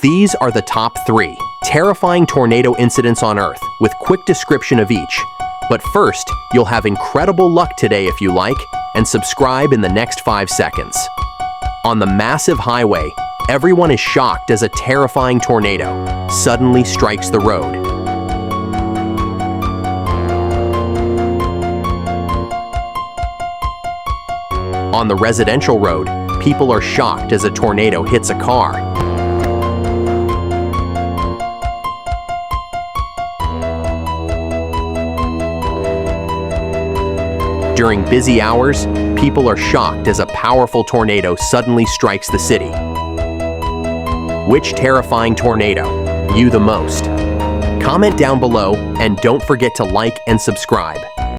These are the top 3 terrifying tornado incidents on Earth, with quick description of each. But first, you'll have incredible luck today if you like, and subscribe in the next 5 seconds. On the massive highway, everyone is shocked as a terrifying tornado suddenly strikes the road. On the residential road, people are shocked as a tornado hits a car. During busy hours, people are shocked as a powerful tornado suddenly strikes the city. Which terrifying tornado you the most? Comment down below and don't forget to like and subscribe.